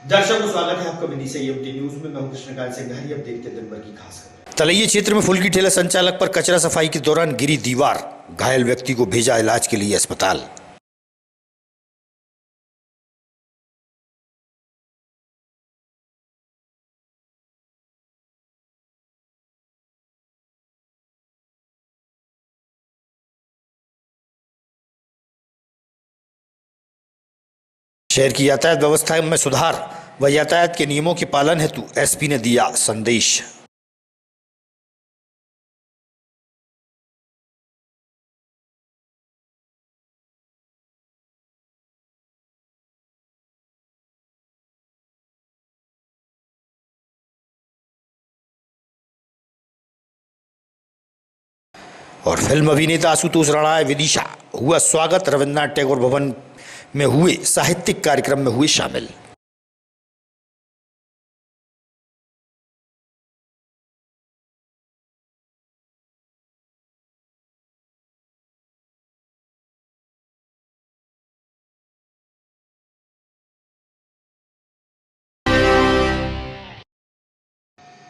दर्शकों को स्वागत है आपका विधि से एमटी न्यूज में। मैं हूं कृष्णकांत सिंघारी। अब देखते हैं दिन भर की खास खबर। तलैया क्षेत्र में फुल्की ठेला संचालक पर कचरा सफाई के दौरान गिरी दीवार, घायल व्यक्ति को भेजा इलाज के लिए अस्पताल। शहर की यातायात व्यवस्था में सुधार व यातायात के नियमों के पालन हेतु एसपी ने दिया संदेश। और फिल्म अभिनेता आशुतोष राणा विदिशा हुआ स्वागत। रविन्द्रनाथ टैगोर भवन में हुए साहित्यिक कार्यक्रम में हुए शामिल।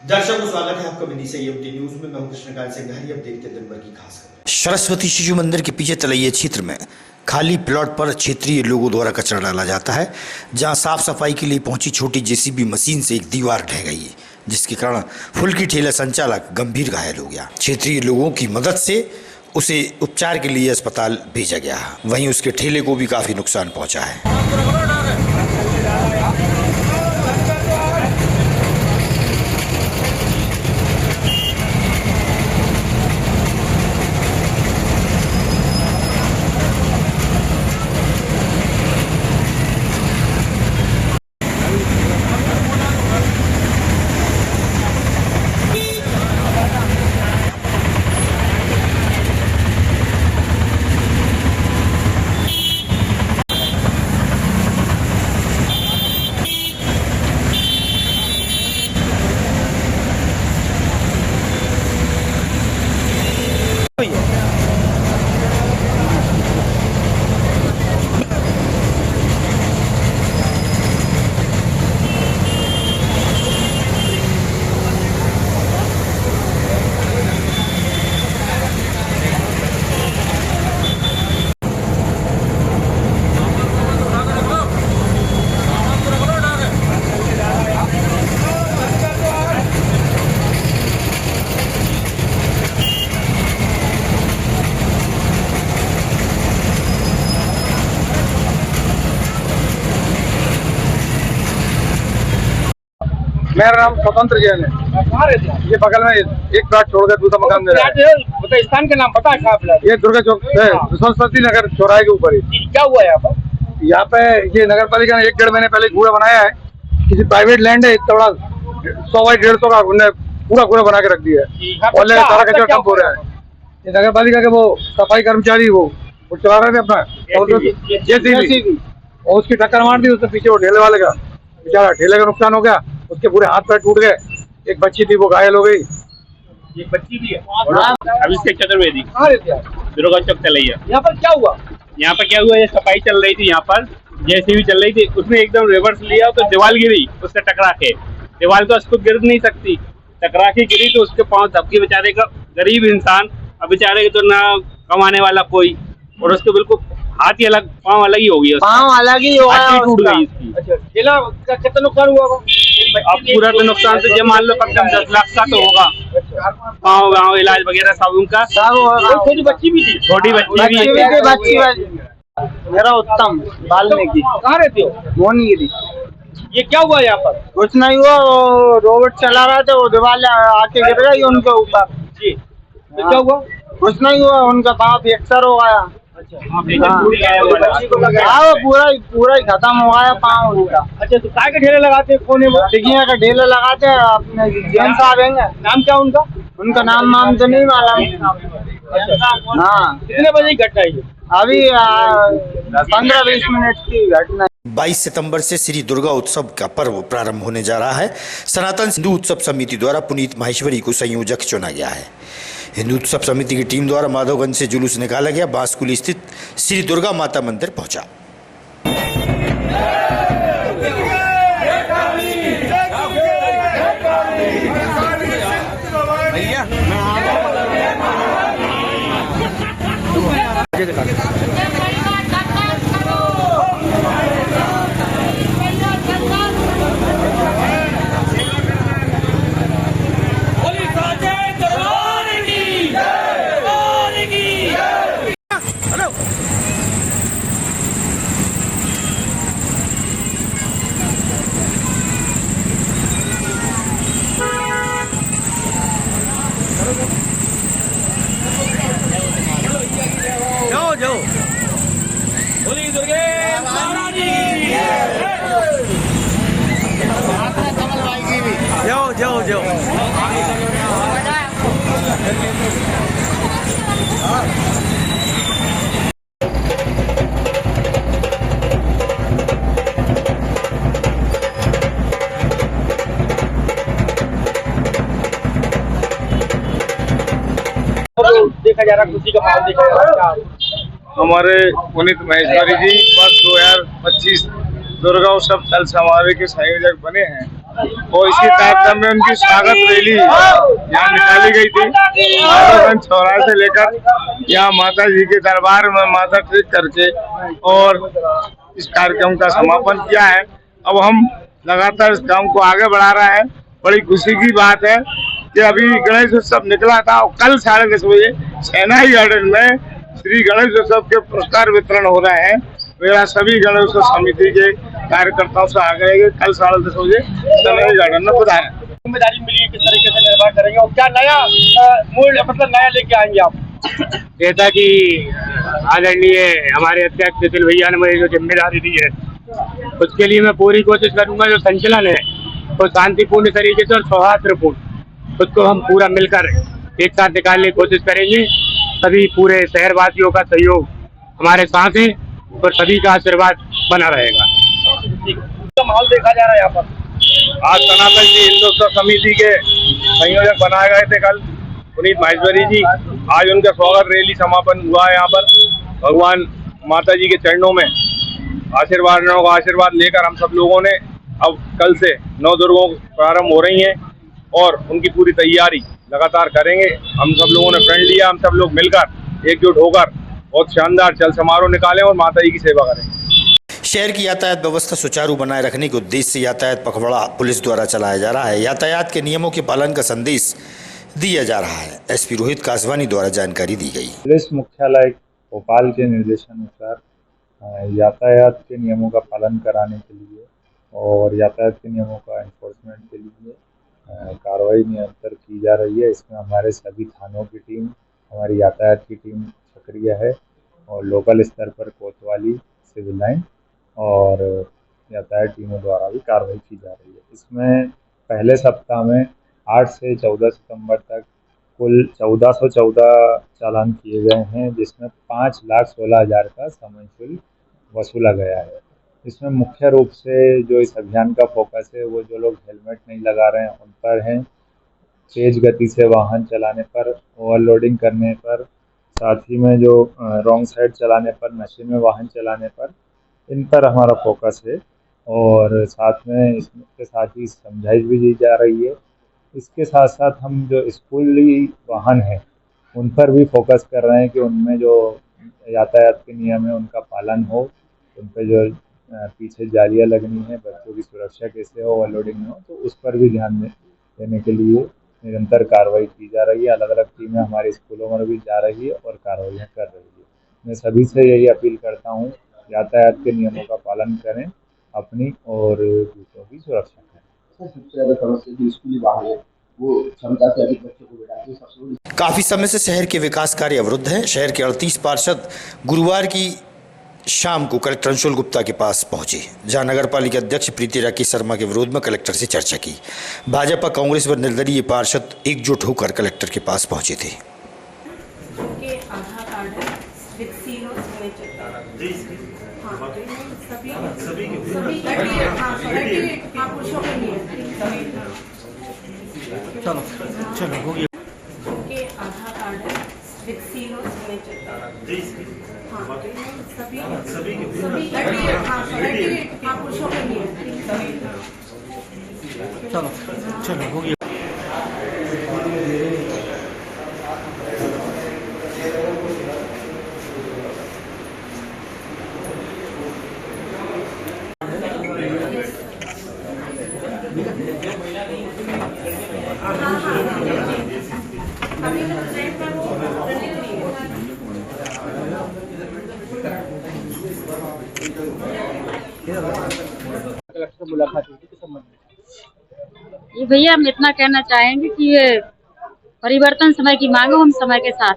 दर्शकों को स्वागत है आपका विधि से एमटी न्यूज में। मैं हूं कृष्णकांत सिंघारी। अब देखते हैं दिन भर की खास खबर। सरस्वती शिशु मंदिर के पीछे तलैया क्षेत्र में खाली प्लॉट पर क्षेत्रीय लोगों द्वारा कचरा डाला जाता है, जहां साफ सफाई के लिए पहुंची छोटी जेसीबी मशीन से एक दीवार ढह गई, जिसके कारण फुल्की ठेला संचालक गंभीर घायल हो गया। क्षेत्रीय लोगों की मदद से उसे उपचार के लिए अस्पताल भेजा गया। वहीं उसके ठेले को भी काफी नुकसान पहुंचा है। मेरा नाम स्वतंत्र जैन है। ये बगल में एक प्लाट छोड़कर दूसरा मकान दे रहा है। स्थान का नाम पता है कहाँ? ये दुर्गा चौक है, सरस्वती नगर चौराहे के ऊपर ही। क्या हुआ यहाँ पे ये नगर पालिका ने 1-1.5 महीने पहले कूड़ा बनाया है। किसी प्राइवेट लैंड है, इतना बड़ा 100 बाई 150 का उन्होंने पूरा कूड़ा बना के रख दिया है। और सारा कचरा डंप हो रहा है। ये नगर पालिका के वो सफाई कर्मचारी वो चला रहे थे अपना जेसीबी, और उसकी टक्कर मार दी। उससे पीछे वो ठेले वाले का बेचारा ठेले का नुकसान हो गया। उसके पूरे हाथ पैर टूट गए। एक बच्ची थी वो घायल हो गई। एक बच्ची भी है। अभिषेक चतुर्वेदी, दुर्गा चौक तलैया। यहाँ पर क्या हुआ? यहाँ पर क्या हुआ, ये सफाई चल रही थी, यहाँ पर जेसीबी चल रही थी, उसने एकदम रिवर्स लिया तो दीवार गिरी उससे टकरा के। दीवार तो उसको गिर नहीं सकती, टकरा के गिरी तो उसके पाँव दबके। बेचारे का गरीब इंसान, अब बेचारे तो ना कमाने वाला कोई, और उसके बिल्कुल हाथ ही अलग, पाँव अलग ही हो गया, पाँव अलग ही हो गया, टूट गई इसकी। अच्छा, ठेला का कितना नुकसान हुआ? अब पूरा तो नुकसान तो ये मान लो कम से कम 10 लाख का तो होगा। पाँव गाँव इलाज वगैरह सब उनका। छोटी बच्ची भी थी? छोटी बच्ची भी। मेरा उत्तम वाल्मीकि। कहाँ रहते हो? मोहनगिरी। ये क्या हुआ यहाँ पर? कुछ नहीं हुआ, वो रोबोट चला रहा था, वो दीवार आके गिर गई उनके ऊपर। जी, तो क्या हुआ? कुछ नहीं हुआ, उनका पाँव फ्रैक्चर हो गया। हाँ, वो पूरा ही खत्म हो गया पाँव उनका। अच्छा, तो काय के ठेले लगाते हैं? कोने में टिकिया का ठेले लगाते हैं अपने जेंट्स आ रहेंगे। नाम क्या उनका? उनका नाम तो नहीं मालूम। हाँ, कितने बजे की घटना है? अभी 15-20 मिनट की घटना। 22 सितंबर से श्री दुर्गा उत्सव का पर्व प्रारंभ होने जा रहा है। सनातन हिंदू उत्सव समिति द्वारा पुनीत माहेश्वरी को संयोजक चुना गया है। हिंदू उत्सव समिति की टीम द्वारा माधवगंज से जुलूस निकाला गया, बांसकुली स्थित श्री दुर्गा माता मंदिर पहुंचा। लीजिए दिखा दो। जाओ जाओ। बोली दुर्गे महाराज की। जाओ जाओ जाओ। देखा जा रहा खुशी का माहौल देखा जा रहा है। हमारे पुनीत महेश्वरी जी वर्ष 2025 दुर्गा उत्सव चल समारोह के संयोजक बने हैं और इसी कार्यक्रम में उनकी स्वागत रैली यहाँ निकाली गई थी। माधवगंज चौराहे से लेकर यहाँ माता जी के दरबार में माथा टेक करके और इस कार्यक्रम का समापन किया है। अब हम लगातार इस काम को आगे बढ़ा रहे हैं। बड़ी खुशी की बात है कि अभी गणेश उत्सव निकला था और कल 10:30 बजे सेनाई गार्डन में श्री गणेश उत्सव के पुरस्कार वितरण हो रहे हैं। मेरा सभी गणेश उत्सव समिति के कार्यकर्ताओं से आग्रह है कि कल 10:30 बजे सेनाई गार्डन में पधारें। जिम्मेदारी मिली किस तरीके से निर्वाह करेंगे और क्या नया मूल मतलब नया लेके आएंगे आप? जैसा कि आदरणीय हमारे अध्यक्ष नितिन भैया ने मुझे जो जिम्मेदारी दी है उसके लिए मैं पूरी कोशिश करूंगा। जो संचलन है वो शांतिपूर्ण तरीके से और सौहार्दपूर्ण उसको हम पूरा मिलकर एक साथ निकालने की कोशिश करेंगे। सभी पूरे शहरवासियों का सहयोग हमारे साथ है और सभी का आशीर्वाद बना रहेगा। तो माहौल देखा जा रहा है यहाँ पर। आज सनातन जी हिंदू उत्सव समिति के संयोजक बनाए गए थे कल पुनीत महेश्वरी जी। आज उनका स्वागत रैली समापन हुआ है। यहाँ पर भगवान माता जी के चरणों में आशीर्वाद लेकर हम सब लोगों ने अब कल से 9 दुर्गों प्रारंभ हो रही हैं और उनकी पूरी तैयारी लगातार करेंगे। हम सब लोगों ने प्रण लिया, हम सब लोग मिलकर एकजुट होकर बहुत शानदार चल समारोह निकालें और माता जी की सेवा करें। शहर की यातायात व्यवस्था सुचारू बनाए रखने के उद्देश्य से यातायात पखवाड़ा पुलिस द्वारा चलाया जा रहा है। यातायात के नियमों के पालन का संदेश दिया जा रहा है। एसपी रोहित कासवानी द्वारा जानकारी दी गई। पुलिस मुख्यालय भोपाल के निर्देशानुसार यातायात के नियमों का पालन कराने के लिए और यातायात के नियमों का एनफोर्समेंट के लिए कार्रवाई निरंतर की जा रही है। इसमें हमारे सभी थानों की टीम, हमारी यातायात की टीम सक्रिय है और लोकल स्तर पर कोतवाली, सिविल लाइन और यातायात टीमों द्वारा भी कार्रवाई की जा रही है। इसमें पहले सप्ताह में 8 से 14 सितंबर तक कुल 1414 चालान किए गए हैं, जिसमें 5,16,000 का समय शुल्क वसूला गया है। इसमें मुख्य रूप से जो इस अभियान का फोकस है वो जो लोग हेलमेट नहीं लगा रहे हैं उन पर हैं, तेज गति से वाहन चलाने पर, ओवरलोडिंग करने पर, साथ ही में जो रॉन्ग साइड चलाने पर, नशे में वाहन चलाने पर, इन पर हमारा फोकस है। और साथ में इसके साथ ही समझाइश भी दी जा रही है। इसके साथ साथ हम जो स्कूली वाहन हैं उन पर भी फोकस कर रहे हैं कि उनमें जो यातायात के नियम है उनका पालन हो, उन पर जो पीछे जालियाँ लगनी है, बच्चों की सुरक्षा कैसे हो, ओवरलोडिंग न हो, तो उस पर भी ध्यान देने के लिए निरंतर कार्रवाई की जा रही है। अलग अलग टीमें हमारे स्कूलों में भी जा रही है और कार्रवाइयाँ कर रही है। मैं सभी से यही अपील करता हूँ, यातायात के नियमों का पालन करें, अपनी और दूसरों की सुरक्षा करें। सबसे ज्यादा समस्या जो स्कूली वाहन है वो क्षमता से अधिक बच्चों को बैठाते हैं। सबसे बड़ी काफी समय से शहर के विकास कार्य अवरुद्ध हैं। शहर के 38 पार्षद गुरुवार की शाम को कलेक्टर अंशुल गुप्ता के पास पहुंचे, जहां नगर पालिका अध्यक्ष प्रीति राकेश शर्मा के विरोध में कलेक्टर से चर्चा की। भाजपा, कांग्रेस व निर्दलीय पार्षद एकजुट होकर कलेक्टर के पास पहुंचे थे। चलो चलो हो गया। आधार कार्ड है, विकसीनो सिग्नेचर सभी पुरुषों के लिए। चलो चलो हो गया। कलेक्टर से मुलाकात हुई थी, किस संबंध में? ये भैया हम इतना कहना चाहेंगे कि ये परिवर्तन समय की मांग है, हम समय के साथ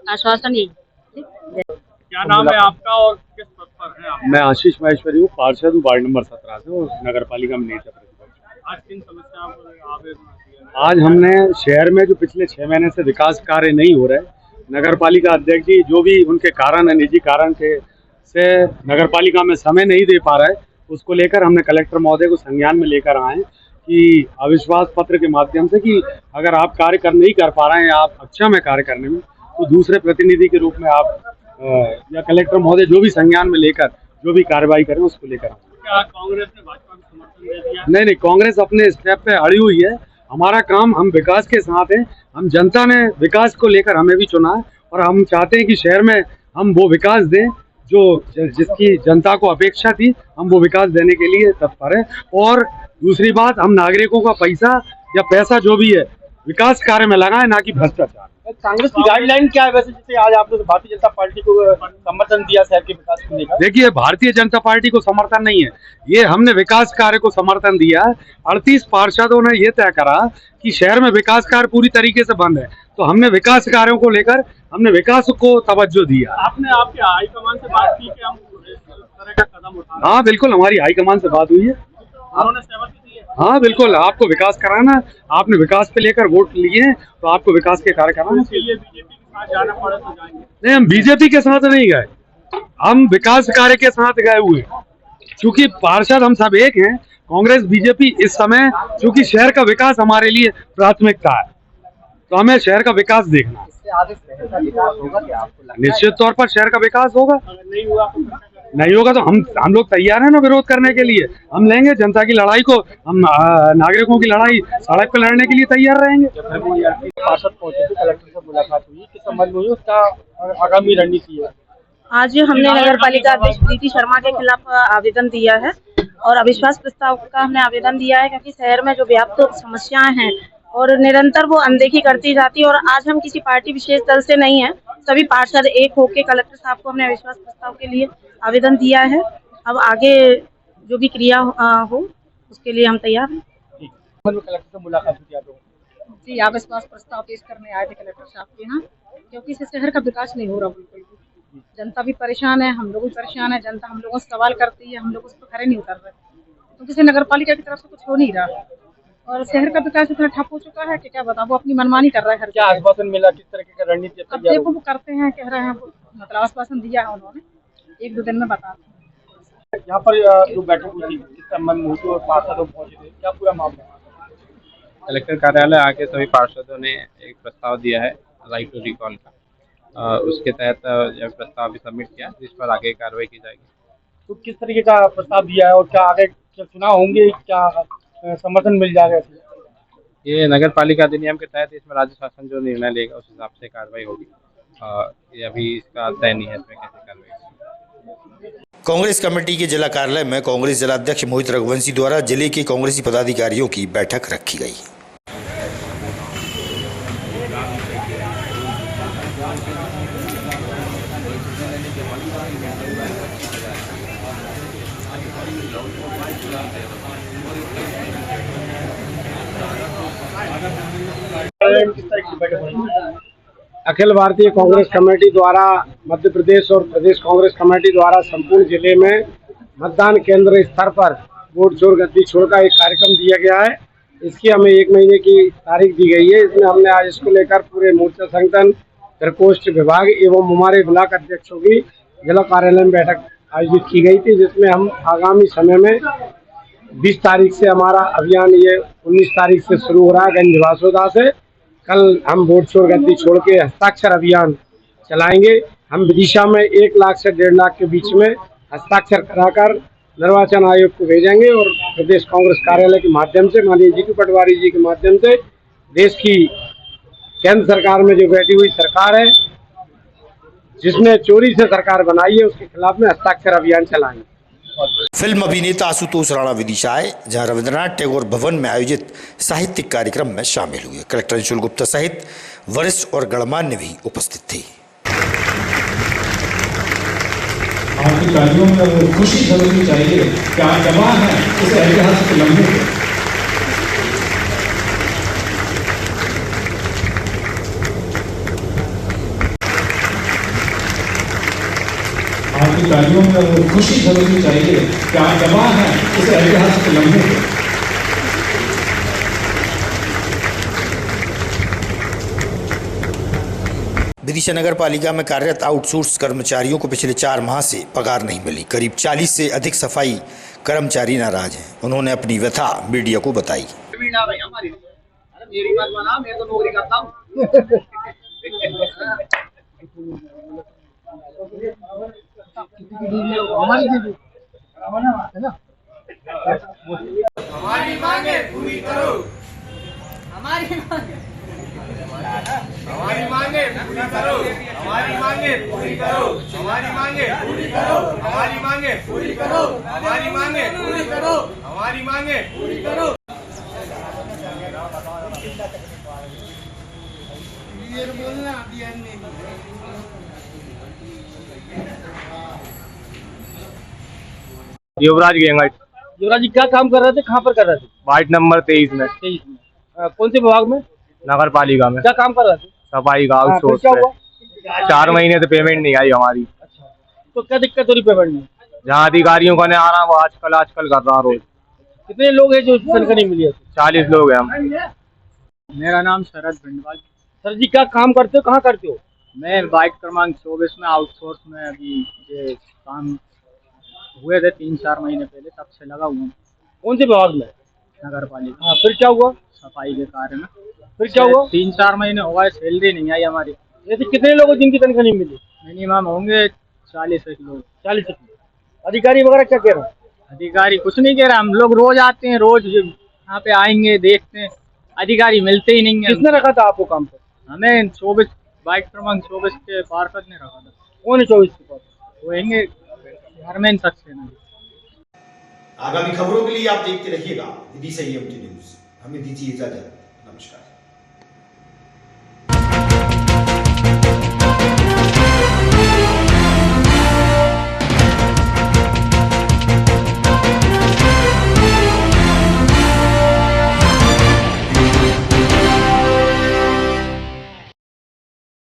आश्वासन यही। क्या नाम है आपका और किस पद पर है आप? मैं आशीष महेश्वरी हूँ, पार्षद हूँ वार्ड नंबर 17 से और नगर पालिका में नेता प्रतिपक्ष। आज किन समस्याओं पर आवेदन? आज हमने शहर में जो पिछले 6 महीने से विकास कार्य नहीं हो रहे, नगर पालिका अध्यक्ष जी जो भी उनके कारण है, निजी कारण से नगर पालिका में समय नहीं दे पा रहा है, उसको लेकर हमने कलेक्टर महोदय को संज्ञान में लेकर आए हैं कि अविश्वास पत्र के माध्यम से कि अगर आप कार्य नहीं कर पा रहे हैं, आप अक्षम है कार्य करने में, तो दूसरे प्रतिनिधि के रूप में आप या कलेक्टर महोदय जो भी संज्ञान में लेकर जो भी कार्रवाई करें उसको लेकर आए। क्या कांग्रेस ने भाजपा को समर्थन दे दिया? नहीं, कांग्रेस अपने स्टेप पे अड़ी हुई है। हमारा काम, हम विकास के साथ हैं। हम जनता ने विकास को लेकर हमें भी चुना है और हम चाहते हैं कि शहर में हम वो विकास दें जो जिसकी जनता को अपेक्षा थी, हम वो विकास देने के लिए तत्पर है। और दूसरी बात, हम नागरिकों का पैसा या पैसा जो भी है विकास कार्य में लगाएं, ना कि भ्रष्टाचार। कांग्रेस की गाइडलाइन क्या है वैसे, जैसे आज आपने भारतीय जनता पार्टी को समर्थन दिया शहर के विकास को लेकर? देखिए, भारतीय जनता पार्टी को समर्थन नहीं है, ये हमने विकास कार्य को समर्थन दिया है। 38 पार्षदों ने ये तय करा कि शहर में विकास कार्य पूरी तरीके से बंद है, तो हमने विकास कार्यों को लेकर हमने विकास को तवज्जो दिया। आपने आपके हाईकमान से बात की कि हम इस तरह का कदम उठा? हाँ बिल्कुल, हमारी हाईकमान से बात हुई है। उन्होंने सहमति दी है? हाँ बिल्कुल, आपको विकास कराना, आपने विकास पे लेकर वोट लिए हैं, तो आपको विकास के कार्य कराना चाहिए। बीजेपी के साथ जाना पड़े तो जाएंगे? नहीं, हम बीजेपी के साथ नहीं गए, हम विकास कार्य के साथ गए हुए, क्योंकि पार्षद हम सब एक हैं। कांग्रेस बीजेपी इस समय, क्योंकि शहर का विकास हमारे लिए प्राथमिकता है, तो हमें शहर का विकास देखना। इससे आगे शहर का विकास होगा क्या आपको लगता है? निश्चित तौर पर शहर का विकास होगा। अगर नहीं हुआ तो हम लोग तैयार हैं ना विरोध करने के लिए। हम लेंगे जनता की लड़ाई को, हम नागरिकों की लड़ाई सड़क पर लड़ने के लिए तैयार रहेंगे। पार्षद पहुंचे थे, कलेक्टर से मुलाकात हुई, किस संबंध में हुई, उसका आगामी रणनीति है? आज हमने नगर पालिका अध्यक्ष प्रीति शर्मा के खिलाफ आवेदन दिया है और अविश्वास प्रस्ताव का हमने आवेदन दिया है, क्योंकि शहर में जो व्याप्त समस्याएं हैं और निरंतर वो अनदेखी करती जाती है। और आज हम किसी पार्टी विशेष दल से नहीं है, सभी पार्षद एक होके कलेक्टर साहब को हमने अविश्वास प्रस्ताव के लिए आवेदन दिया है। अब आगे जो भी क्रिया हो उसके लिए हम तैयार हैं। कलेक्टर से मुलाकात हुई आप लोगों की? जी, अविश्वास प्रस्ताव पेश करने आए थे कलेक्टर साहब के यहाँ, क्योंकि इससे शहर का विकास नहीं हो रहा बिल्कुल भी। जनता भी परेशान है, हम लोग भी परेशान है। जनता हम लोगों से सवाल करती है, हम लोग उस पर खड़े नहीं उतर रहे, क्योंकि तो नगर पालिका की तरफ से कुछ हो नहीं रहा और शहर का विकास इतना ठप हो चुका है कि क्या बताओ, वो अपनी मनमानी कर रहा है। क्या आश्वासन मिला, किस तरह की रणनीति? अब देखो वो करते हैं, कह रहे हैं, मतलब आश्वासन दिया है उन्होंने, 1-2 दिन में बता दें। यहाँ पर जो बैठक हुई थी, किस संबंध में हुई थी और पार्षदों पहुंचे थे, क्या पूरा मामला? कलेक्टर कार्यालय आके सभी पार्षदों ने एक प्रस्ताव दिया है राइट टू रिकॉल का, उसके तहत यह प्रस्ताव भी सबमिट किया, जिस पर आगे कार्रवाई की जाएगी। तो किस तरीके का प्रस्ताव दिया है और क्या आगे चुनाव होंगे, क्या समर्थन मिल जाएगा? ये नगर पालिका अधिनियम के तहत इसमें राज्य शासन जो निर्णय लेगा उस हिसाब से कार्रवाई होगी। ये अभी इसका तय नहीं है इसमें कैसे कार्रवाई होगी। कांग्रेस कमेटी के जिला कार्यालय में कांग्रेस जिलाध्यक्ष मोहित रघुवंशी द्वारा जिले के कांग्रेसी पदाधिकारियों की बैठक रखी गई। अखिल भारतीय कांग्रेस कमेटी द्वारा मध्य प्रदेश और प्रदेश कांग्रेस कमेटी द्वारा संपूर्ण जिले में मतदान केंद्र स्तर पर वोट चोर गद्दी छोड़ का एक कार्यक्रम दिया गया है। इसकी हमें 1 महीने की तारीख दी गई है। इसमें हमने आज इसको लेकर पूरे मोर्चा संगठन, प्रकोष्ठ विभाग एवं हमारे ब्लॉक अध्यक्षों की जिला कार्यालय में बैठक आयोजित की गई थी, जिसमें हम आगामी समय में 20 तारीख से हमारा अभियान, ये 19 तारीख से शुरू हो रहा है गंज वासोदा से। कल हम वोट चोर गद्दी छोड़ के हस्ताक्षर अभियान चलाएंगे। हम विदिशा में 1 लाख से 1.5 लाख के बीच में हस्ताक्षर कराकर निर्वाचन आयोग को भेजेंगे और प्रदेश कांग्रेस कार्यालय के माध्यम से, माननीय जीतू पटवारी जी के माध्यम से, देश की केंद्र सरकार में जो बैठी हुई सरकार है, जिसने चोरी से सरकार बनाई है, उसके खिलाफ में हस्ताक्षर अभियान चलाएंगे। फिल्म अभिनेता आशुतोष राणा विदिशा आए, जहां रविंद्रनाथ टैगोर भवन में आयोजित साहित्यिक कार्यक्रम में शामिल हुए। कलेक्टर अंशुल गुप्ता सहित वरिष्ठ और गणमान्य भी उपस्थित थे। आपकी तालियों में वो खुशी झलकनी चाहिए कि आप जवान हैं इस ऐतिहासिक लम्हे पे। आपकी तालियों में वो खुशी झलकनी चाहिए कि आप जवान हैं इस ऐतिहासिक लम्हे पे। विदिशा नगर पालिका में कार्यरत आउटसोर्स कर्मचारियों को पिछले 4 माह से पगार नहीं मिली। करीब 40 से अधिक सफाई कर्मचारी नाराज हैं। उन्होंने अपनी व्यथा मीडिया को बताई। मेरी बात माना, मैं तो नौकरी करता हूँ। हमारी मांगे पूरी करो, हमारी मांगे हमारी मांगे पूरी करो, हमारी मांगे पूरी करो, हमारी मांगे पूरी करो, हमारी मांगे पूरी करो, हमारी मांगे पूरी करो, हमारी मांगे पूरी करो। युवराज गेंगट। युवराज जी क्या काम कर रहे थे, कहाँ पर कर रहे थे? वार्ड नंबर 23 में, 23 में। कौन से विभाग में? नगर पालिका में। क्या काम कर रहे थे? सफाई का फिर आउटसोर्स क्या पे। हुआ? 4 महीने से पेमेंट नहीं आई हमारी। अच्छा, तो क्या दिक्कत हो रही पेमेंट में? जहाँ अधिकारियों का नहीं आना वो आजकल कर रहा रोज। कितने लोग हैं जो तनख्वाह नहीं मिली है? 40 लोग हैं हम। मेरा नाम शरद भिंडवाल। सर जी क्या काम करते हो, कहाँ करते हो? मैं वार्ड क्रमांक 24 में आउटसोर्स में अभी ये काम हुए थे 3-4 महीने पहले, तब से लगा हुआ हूँ। कौन से विभाग में? नगर पालिका। हाँ, फिर क्या हुआ? सफाई के कार्य में। फिर क्या हुआ? 3-4 महीने हो गए, सैलरी नहीं आई हमारी। जैसे कितने लोग हैं जिनकी तनख्वाह नहीं मिली? मिनिमम होंगे 40 लोग। 40। अधिकारी वगैरह क्या कह रहे हैं? अधिकारी कुछ नहीं कह रहा, हम लोग रोज आते हैं, रोज यहाँ पे आएंगे देखते हैं, अधिकारी मिलते ही नहीं है। किसने रखा था आपको काम पर? हमें 24 वार्ड क्रमांक 24 के पार्षद ने रखा था। कौन है 24 के पास? वो हैंगे हरमैन सक्सेना। आगामी खबरों के लिए आप देखते रहिएगा विदिशा न्यूज। हमें दीजिए इजाजत। नमस्कार।